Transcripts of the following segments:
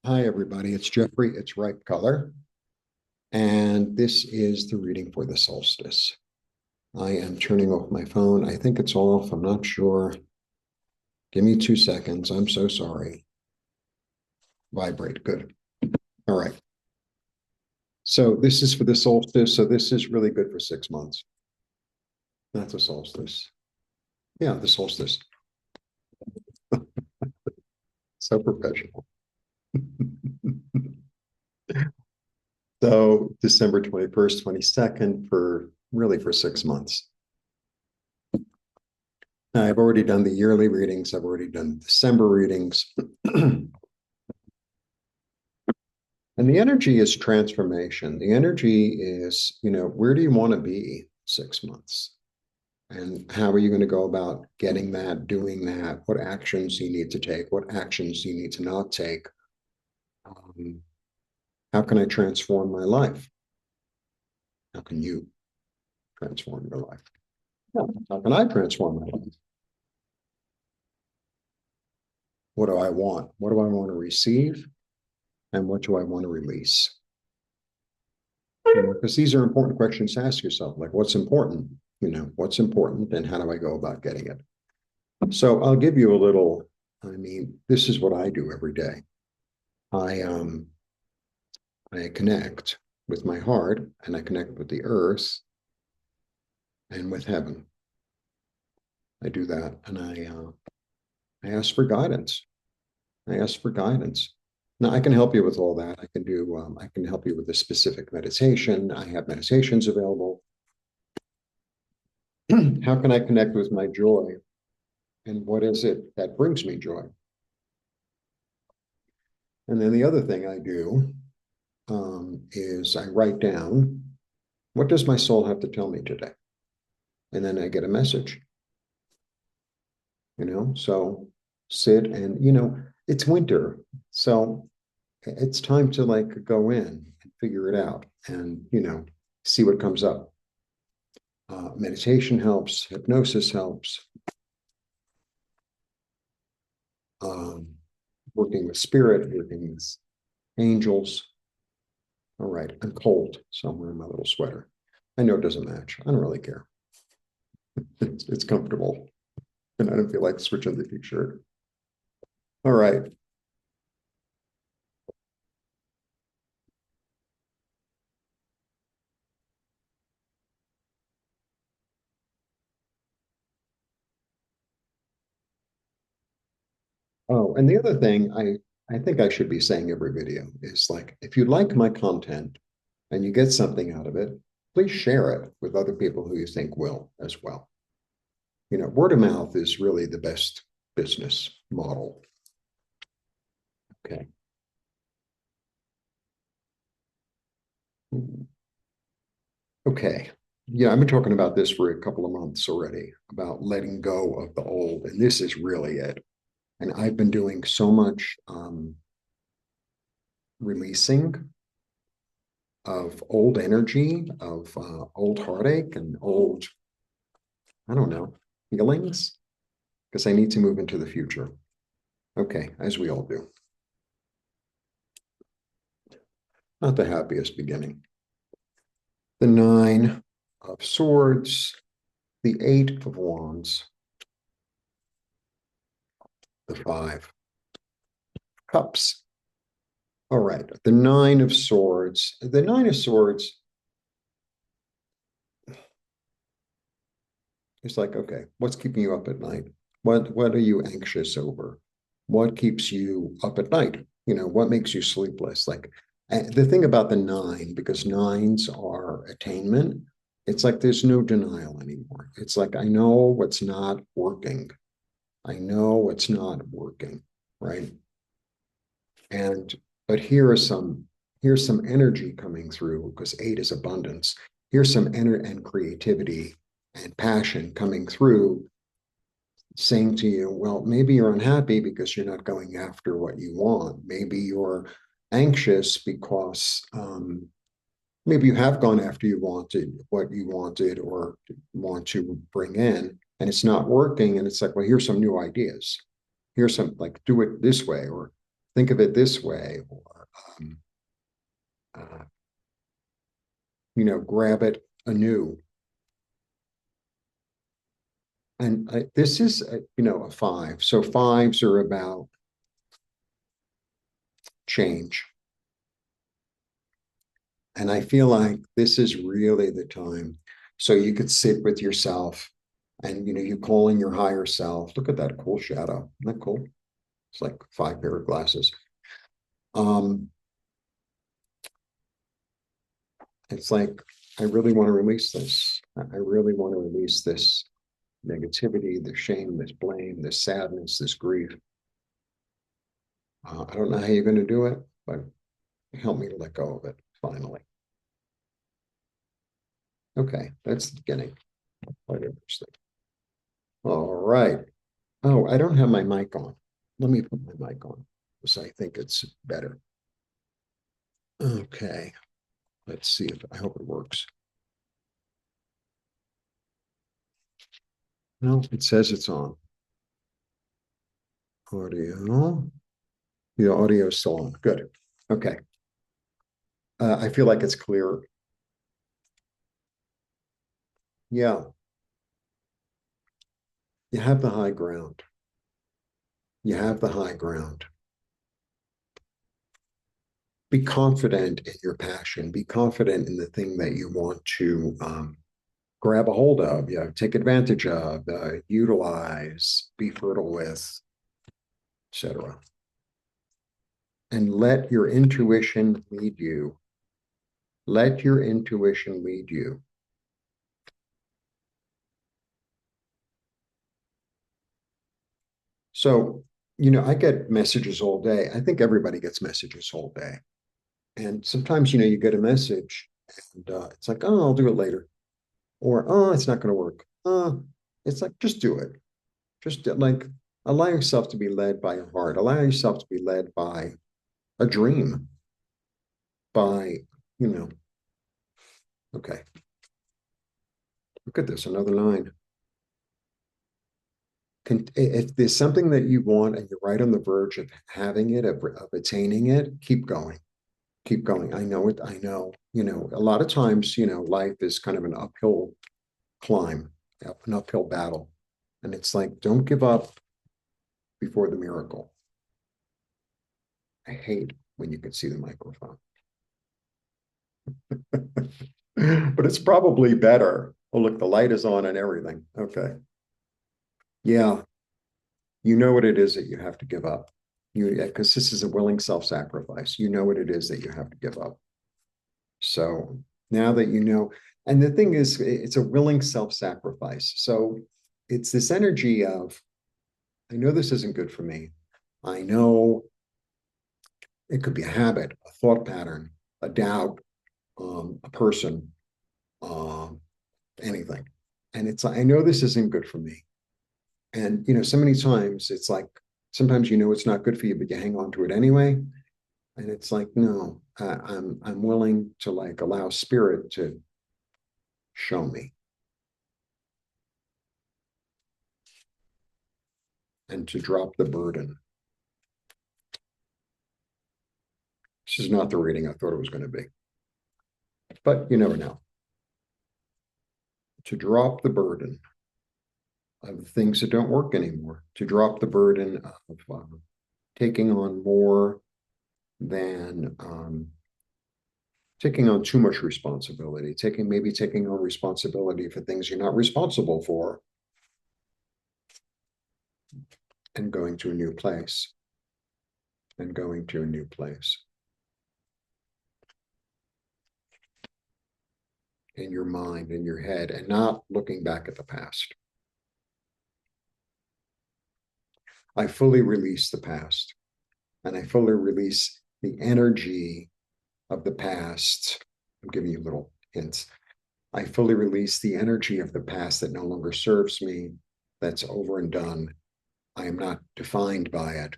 Hi, everybody. It's Jeffrey. It's Ripe Color. And this is the reading for the solstice. I am turning off my phone. I think it's off. I'm not sure. Give me 2 seconds. I'm so sorry. Vibrate. Good. All right. So this is for the solstice. So this is really good for 6 months. Not the solstice. Yeah, the solstice. So professional. So December 21st, 22nd for really for 6 months. Now, I've already done the yearly readings. I've already done December readings. And the energy is transformation. The energy is, where do you want to be 6 months? And how are you going to go about getting that, doing that? What actions you need to take? What actions you need to not take? Um, how can I transform my life? How can you transform your life? How can I transform my life? What do I want? What do I want to receive? And what do I want to release? Because these are important questions to ask yourself, like what's important? What's important and how do I go about getting it? So I'll give you a little, this is what I do every day. I connect with my heart and I connect with the earth and with heaven. I do that and I ask for guidance. I ask for guidance. Now I can help you with all that. I can help you with a specific meditation. I have meditations available. How can I connect with my joy? And what is it that brings me joy? And then the other thing I do is I write down, what does my soul have to tell me today? And then I get a message, so sit and, it's winter. So it's time to like go in and figure it out and, see what comes up. Meditation helps, hypnosis helps, um, working with spirit, working with angels. All right, I'm cold, so I'm wearing my little sweater. I know it doesn't match. I don't really care. It's comfortable, and I don't feel like switching the t-shirt. All right. Oh, and the other thing I think I should be saying every video is like, if you like my content and you get something out of it, please share it with other people who you think will as well. Word of mouth is really the best business model. Okay. Okay. Yeah, I've been talking about this for a couple of months already about letting go of the old, and this is really it. And I've been doing so much releasing of old energy, of old heartache and old, I don't know, feelings, because I need to move into the future. Okay, as we all do. Not the happiest beginning. The Nine of Swords, the Eight of Wands, the Five Cups. All right, the Nine of Swords. The Nine of Swords is like, okay, what's keeping you up at night? What are you anxious over? What keeps you up at night? What makes you sleepless? Like the thing about the nine, because nines are attainment, it's like there's no denial anymore. It's like I know what's not working. I know what's not working, right? And but here's some energy coming through because eight is abundance. Here's some energy and creativity and passion coming through saying to you, well, maybe you're unhappy because you're not going after what you want. Maybe you're anxious because maybe you have gone after what you wanted or want to bring in, and it's not working. And it's like, well, here's some new ideas. Here's some like do it this way, or think of it this way, or uh, grab it anew. And this is, a five. So fives are about change. And I feel like this is really the time. So you could sit with yourself and, you call in your higher self. Look at that cool shadow. Isn't that cool? It's like five pair of glasses. Um, it's like, I really want to release this. I really want to release this negativity, this shame, this blame, this sadness, this grief. I don't know how you're going to do it, but help me to let go of it finally. Okay, that's the beginning. Quite interesting. All right. Oh, I don't have my mic on. Let me put my mic on because I think it's better. Okay, let's see if I hope it works. No, it says it's on. Audio. The audio is still on. Good. Okay. I feel like it's clear. Yeah, you have the high ground. You have the high ground. Be confident in your passion. Be confident in the thing that you want to grab a hold of, take advantage of, utilize, be fertile with, etc. And let your intuition lead you. Let your intuition lead you. So, I get messages all day. I think everybody gets messages all day. And sometimes, you get a message and it's like, oh, I'll do it later. Or, oh, it's not going to work. It's like, just do it. Just like allow yourself to be led by your heart. Allow yourself to be led by a dream, by, you know, okay, look at this, another nine. If there's something that you want and you're right on the verge of having it, of attaining it, keep going. Keep going. I know it. I know, a lot of times, life is kind of an uphill climb, an uphill battle. And it's like, don't give up before the miracle. I hate when you can see the microphone. But it's probably better. Oh, look, the light is on and everything. Okay. Yeah, you know what it is that you have to give up. Because this is a willing self-sacrifice. You know what it is that you have to give up. So now that you know, and the thing is, it's a willing self-sacrifice. So it's this energy of, I know this isn't good for me. I know it could be a habit, a thought pattern, a doubt, a person, um, anything. And it's, I know this isn't good for me. And, so many times it's like, sometimes it's not good for you, but you hang on to it anyway. And it's like, no, I'm willing to like allow spirit to show me and to drop the burden. This is not the reading I thought it was going to be, but you never know. To drop the burden of the things that don't work anymore, to drop the burden of taking on more than taking on too much responsibility, taking on responsibility for things you're not responsible for, and going to a new place, and going to a new place in your mind, in your head, and not looking back at the past. I fully release the past, and I fully release the energy of the past. I'm giving you little hints. I fully release the energy of the past that no longer serves me, that's over and done. I am not defined by it.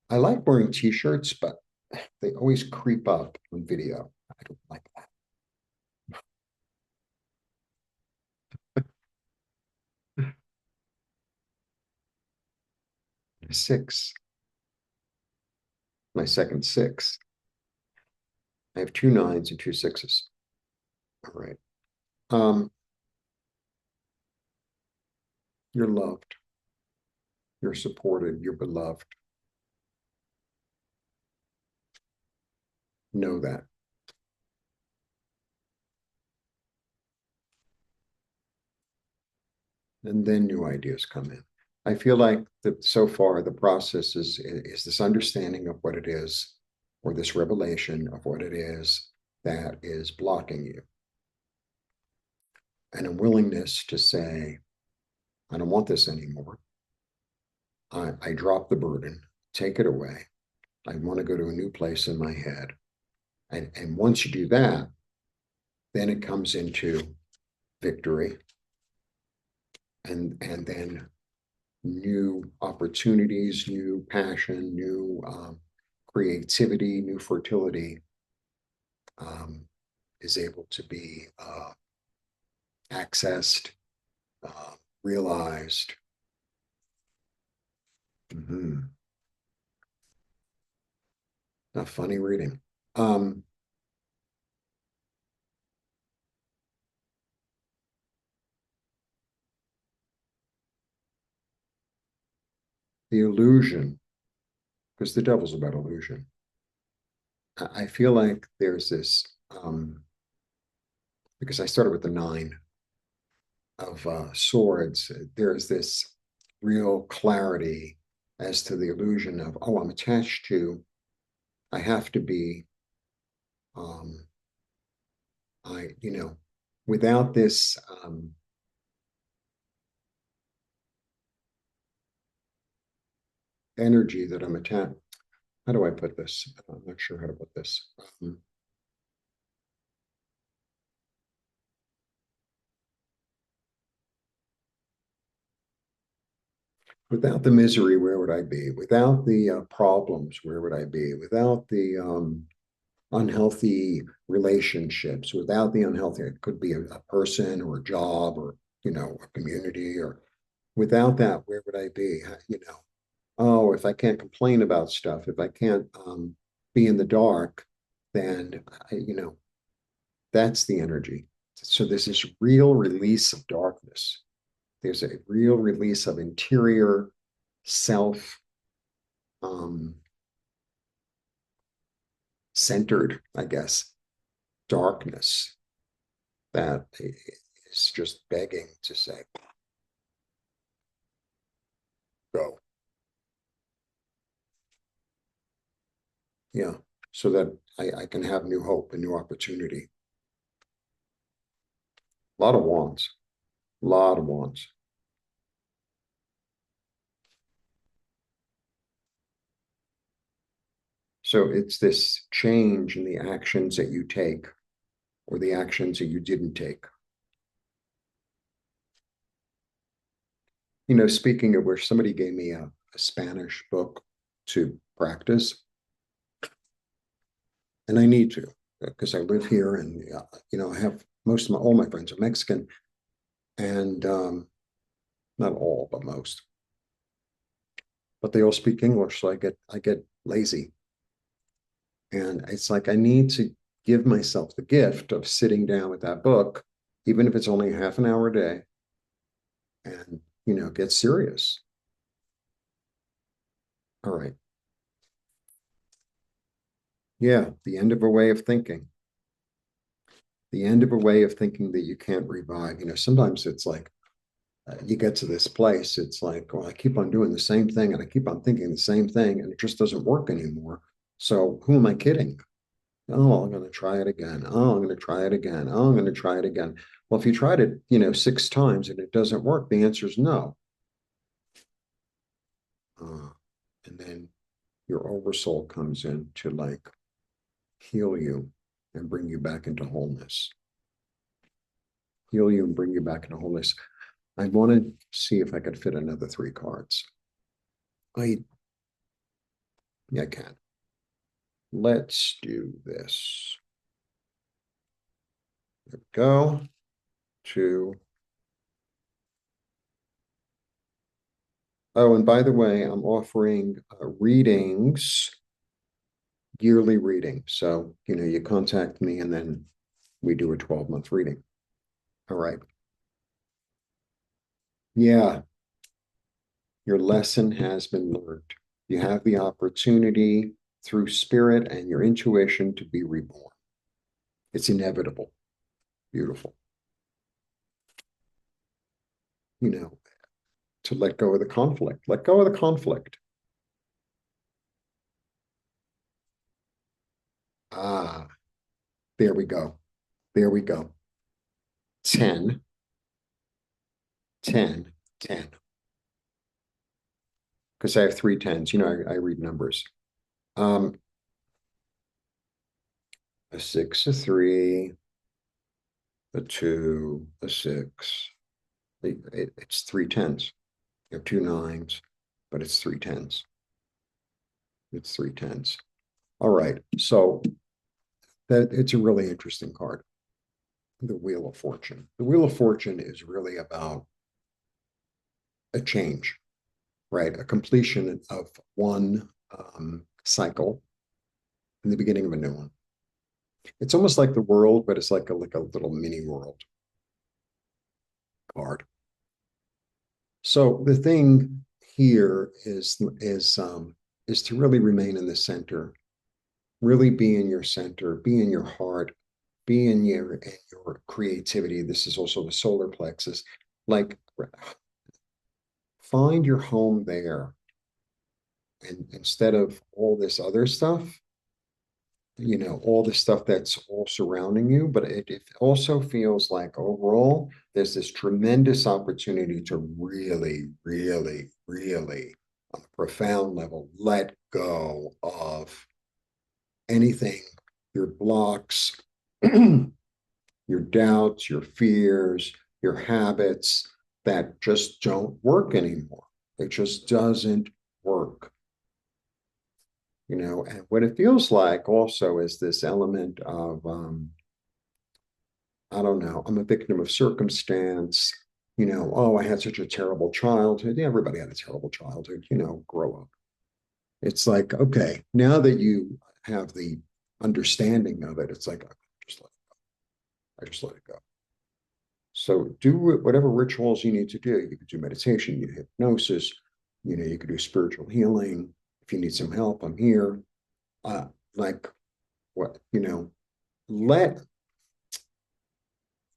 I like wearing t-shirts, but they always creep up on video. I don't like that. 6, my second 6. I have 2 9s and 2 6s. All right. You're loved. You're supported. You're beloved. Know that. And then new ideas come in. I feel like that so far the process is this understanding of what it is, or this revelation of what it is that is blocking you, and a willingness to say, I don't want this anymore. I drop the burden, take it away. I want to go to a new place in my head. And once you do that, then it comes into victory, and then new opportunities, new passion, new creativity, new fertility um, is able to be accessed, realized. Mm-hmm. A funny reading. Um, the illusion, because the devil's about illusion. I feel like there's this, because I started with the 9 of swords, there's this real clarity as to the illusion of, oh, I'm attached to, I have to be, um, without this energy that I'm attached. How do I put this? I'm not sure how to put this. Um, Without the misery, where would I be? Without the problems, where would I be? Without the unhealthy relationships, without the unhealthy, it could be a person or a job or, a community, or without that, where would I be? Oh, if I can't complain about stuff, if I can't be in the dark, then, that's the energy. So there's this real release of darkness. There's a real release of interior self um, centered, I guess, darkness that is just begging to say, go. Yeah. So that I can have new hope and new opportunity. A lot of wants, a lot of wants. So it's this change in the actions that you take or the actions that you didn't take. Speaking of which, somebody gave me a Spanish book to practice, and I need to because I live here, and I have all my friends are Mexican, and not all, but most, but they all speak English, so I get lazy, and it's like I need to give myself the gift of sitting down with that book, even if it's only half an hour a day, and get serious. All right. Yeah, the end of a way of thinking. The end of a way of thinking that you can't revive. Sometimes it's like you get to this place, it's like, well, I keep on doing the same thing and I keep on thinking the same thing and it just doesn't work anymore. So who am I kidding? Oh, I'm going to try it again. Oh, I'm going to try it again. Oh, I'm going to try it again. Well, if you tried it, 6 times and it doesn't work, the answer is no. Uh, and then your oversoul comes in to like heal you and bring you back into wholeness. Heal you and bring you back into wholeness. I want to see if I could fit another 3 cards. Yeah, I can. Let's do this. There we go. 2, Oh, and by the way, I'm offering readings, yearly reading. So, you contact me and then we do a 12-month reading. All right. Yeah, your lesson has been learned. You have the opportunity through spirit and your intuition to be reborn. It's inevitable. Beautiful. You know, to let go of the conflict. Let go of the conflict. Ah, there we go. There we go. 10, 10, 10. Because I have three tens. I read numbers. Um, a six, a three, a two, a six. It's three tens. You have two nines, but it's three tens. It's three tens. All right. So that it's a really interesting card. The Wheel of Fortune. The Wheel of Fortune is really about a change, right? A completion of one cycle and the beginning of a new one. It's almost like the world, but it's like a little mini world card. So the thing here is to really remain in the center, really be in your center, be in your heart, be in your creativity. This is also the solar plexus. Like find your home there, and instead of all this other stuff, all the stuff that's all surrounding you, but it also feels like overall there's this tremendous opportunity to really, really, really, on a profound level, let go of anything, your blocks, your doubts, your fears, your habits that just don't work anymore. It just doesn't work. And what it feels like also is this element of I don't know, I'm a victim of circumstance. Oh, I had such a terrible childhood. Yeah, everybody had a terrible childhood. Grow up. It's like, okay, now that you have the understanding of it, it's like, I just let it go. So do whatever rituals you need to do. You could do meditation, you hypnosis, you could do spiritual healing. If you need some help, I'm here. Uh, like what, let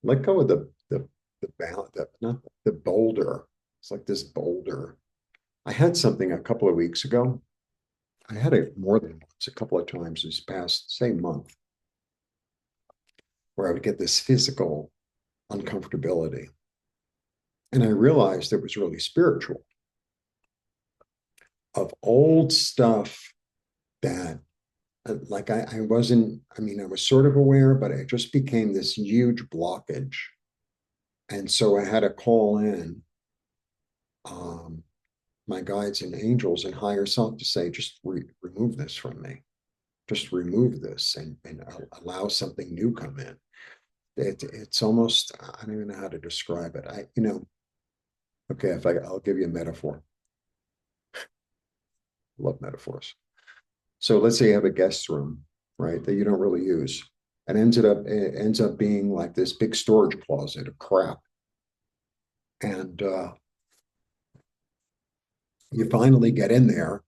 let go of the not the boulder. It's like this boulder. I had something a couple of weeks ago. I had it more than once, a couple of times this past same month, where I would get this physical uncomfortability. And I realized it was really spiritual of old stuff that like I wasn't, I mean, I was sort of aware, but it just became this huge blockage. And so I had to call in um, my guides and angels and higher self to say, just remove this from me. Just remove this and allow something new come in. It's almost, I don't even know how to describe it. Okay, I'll give you a metaphor. I love metaphors. So let's say you have a guest room, right, that you don't really use. It ends up being like this big storage closet of crap. And you finally get in there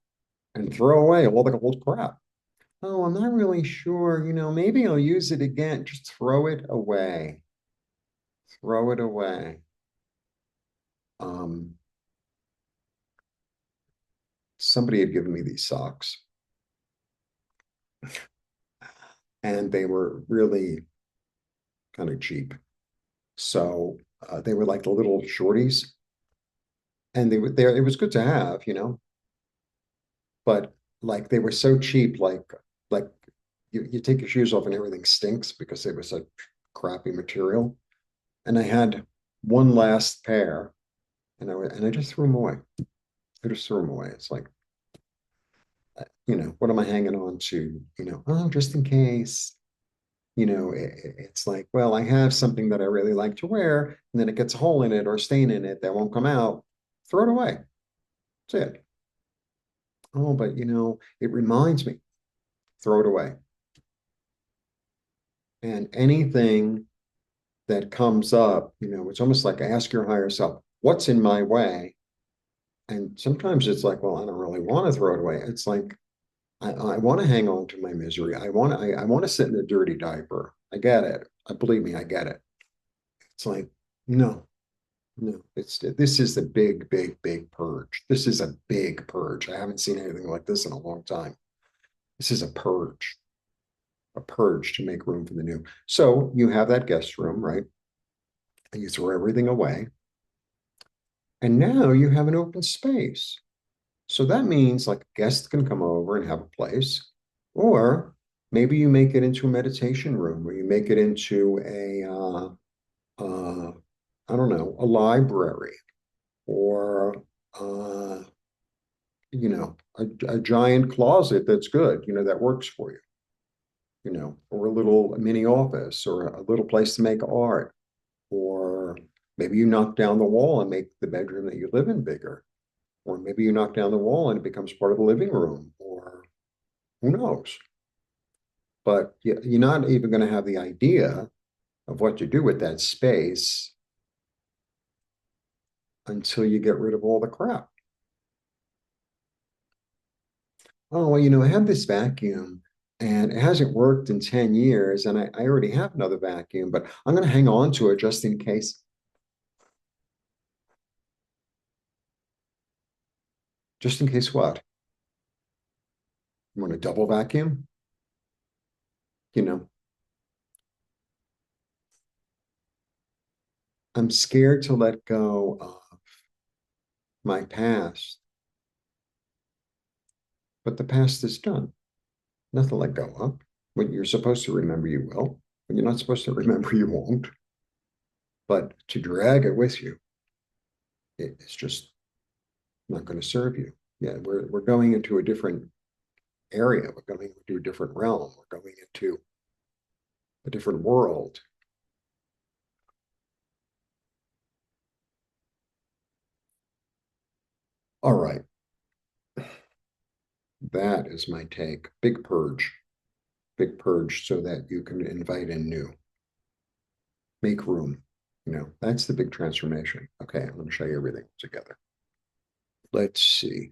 and throw away all the old crap. Oh, I'm not really sure. Maybe I'll use it again. Just throw it away. Throw it away. Um, Somebody had given me these socks, and they were really kind of cheap. So they were like the little shorties, and they were there. It was good to have, but like they were so cheap, like you take your shoes off and everything stinks because it was such crappy material. And I had one last pair, and I just threw them away. I just threw them away. It's like, what am I hanging on to? Oh, just in case. It's like, well, I have something that I really like to wear, and then it gets a hole in it or a stain in it that won't come out. Throw it away. That's it. Oh, but it reminds me, throw it away. And anything that comes up, it's almost like ask your higher self, what's in my way? And sometimes it's like, well, I don't really want to throw it away. It's like, I want to hang on to my misery. I want to sit in a dirty diaper. I get it. Believe me, I get it. It's like, no, no, this is the big, big, big purge. This is a big purge. I haven't seen anything like this in a long time. This is a purge to make room for the new. So you have that guest room, right? And you throw everything away. And now you have an open space. So that means like guests can come over and have a place, or maybe you make it into a meditation room, or you make it into uh, I don't know, a library, or uh, a giant closet that's good, that works for you, or a little mini office, or a little place to make art, or maybe you knock down the wall and make the bedroom that you live in bigger, or maybe you knock down the wall and it becomes part of the living room, or who knows? But you're not even going to have the idea of what to do with that space until you get rid of all the crap. Oh, well, I have this vacuum and it hasn't worked in 10 years, and I already have another vacuum, but I'm going to hang on to it just in case. Just in case what? You want a double vacuum? You know, I'm scared to let go of my past, but the past is done. Nothing to let go of. When you're supposed to remember, you will. When you're not supposed to remember, you won't. But to drag it with you, it's just not going to serve you. Yeah, we're going into a different area. We're going into a different realm. We're going into a different world. All right, that is my take. Big purge, so that you can invite in new, make room. That's the big transformation. Okay, I'm going to show you everything together. Let's see.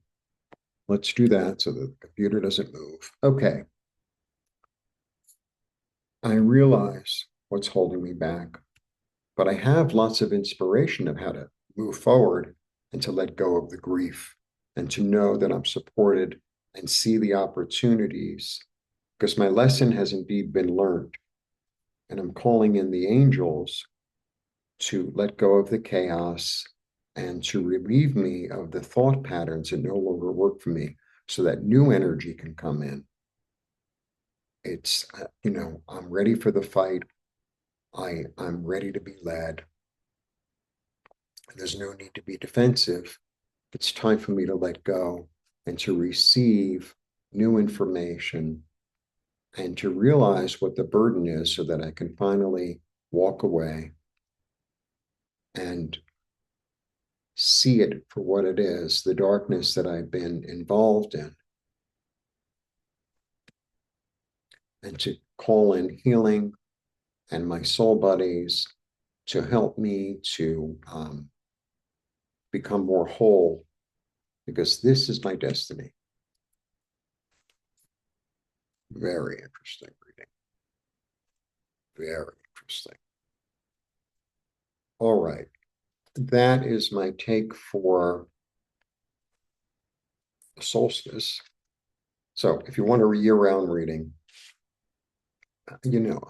Let's do that so that the computer doesn't move. Okay. I realize what's holding me back, but I have lots of inspiration of how to move forward and to let go of the grief and to know that I'm supported and see the opportunities, because my lesson has indeed been learned. And I'm calling in the angels to let go of the chaos and to relieve me of the thought patterns that no longer work for me so that new energy can come in. It's, I'm ready for the fight. I'm ready to be led. There's no need to be defensive. It's time for me to let go and to receive new information and to realize what the burden is so that I can finally walk away and see it for what it is, the darkness that I've been involved in, and to call in healing and my soul buddies to help me to become more whole, because this is my destiny. Very interesting reading. Very interesting. All right. That is my take for solstice. So if you want a year-round reading, you know,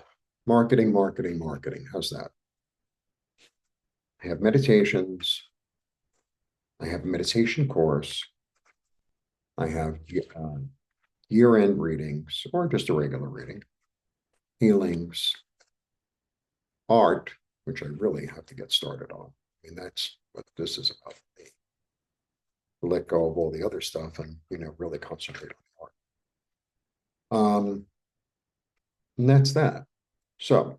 marketing, marketing, marketing. How's that? I have meditations. I have a meditation course. I have year-end readings or just a regular reading, healings, art, which I really have to get started on. I mean, that's what this is about me. Let go of all the other stuff and, really concentrate on the art. And that's that. So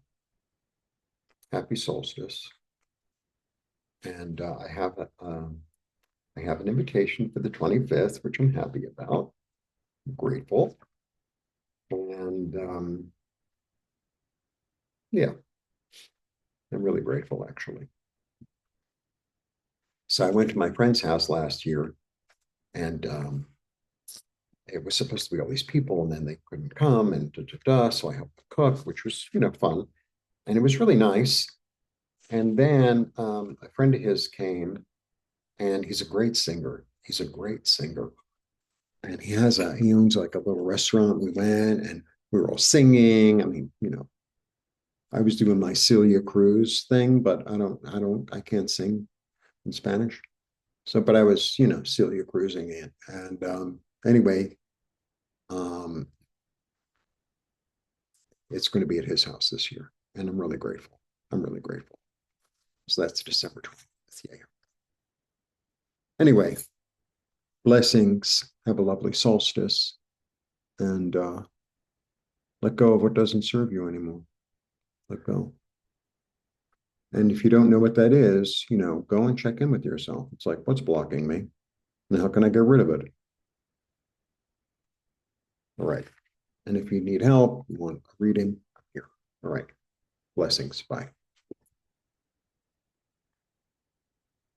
happy solstice. And I have I have an invitation for the 25th, which I'm happy about. I'm grateful. And yeah, I'm really grateful actually. So I went to my friend's house last year, and it was supposed to be all these people, and then they couldn't come, and da, da, da, so I helped cook, which was fun, and it was really nice. And then a friend of his came, and he's a great singer. He's a great singer, and he owns like a little restaurant. We went, and we were all singing. I mean, I was doing my Celia Cruz thing, but I can't sing in Spanish. So, but I was, Celia Cruzing it. And anyway, um, it's going to be at his house this year. And I'm really grateful. I'm really grateful. So that's December 20th. Yeah. Anyway, blessings. Have a lovely solstice. And let go of what doesn't serve you anymore. Let go. And if you don't know what that is, go and check in with yourself. It's like, what's blocking me? And how can I get rid of it? All right. And if you need help, you want a reading, here. All right. Blessings. Bye.